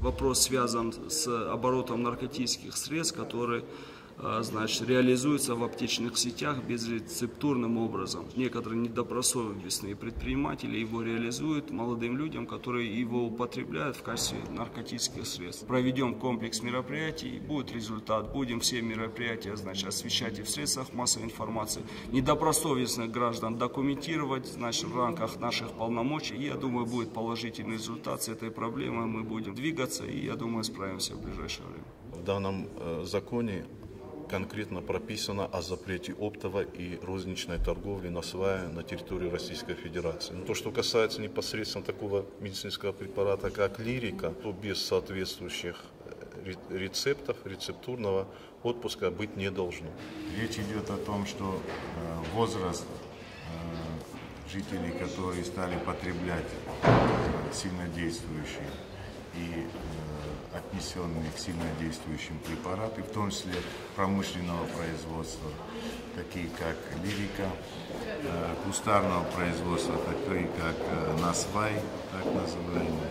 вопрос связан с оборотом наркотических средств, которые значит, реализуется в аптечных сетях безрецептурным образом. Некоторые недобросовестные предприниматели его реализуют молодым людям, которые его употребляют в качестве наркотических средств. Проведем комплекс мероприятий, будет результат. Будем все мероприятия, значит, освещать и в средствах массовой информации. Недобросовестных граждан документировать, значит, в рамках наших полномочий. И я думаю, будет положительный результат с этой проблемой. Мы будем двигаться и, я думаю, справимся в ближайшее время. В данном законе конкретно прописано о запрете оптовой и розничной торговли на свае на территории Российской Федерации. Но то, что касается непосредственно такого медицинского препарата, как лирика, то без соответствующих рецептов, рецептурного отпуска быть не должно. Речь идет о том, что возраст жителей, которые стали потреблять сильнодействующие и отнесенные к сильнодействующим препараты, в том числе промышленного производства, такие как лирика, кустарного производства, такие как насвай, так называемый,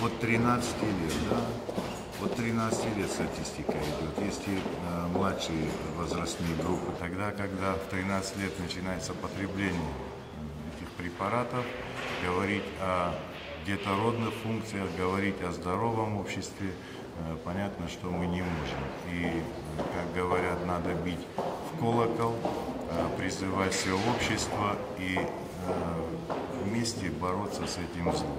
от 13 лет, да, от 13 лет статистика идет. Есть и младшие возрастные группы. Тогда, когда в 13 лет начинается потребление этих препаратов, говорить о детородных функциях, говорить о здоровом обществе, понятно, что мы не можем. И, как говорят, надо бить в колокол, призывать все общество и вместе бороться с этим злом.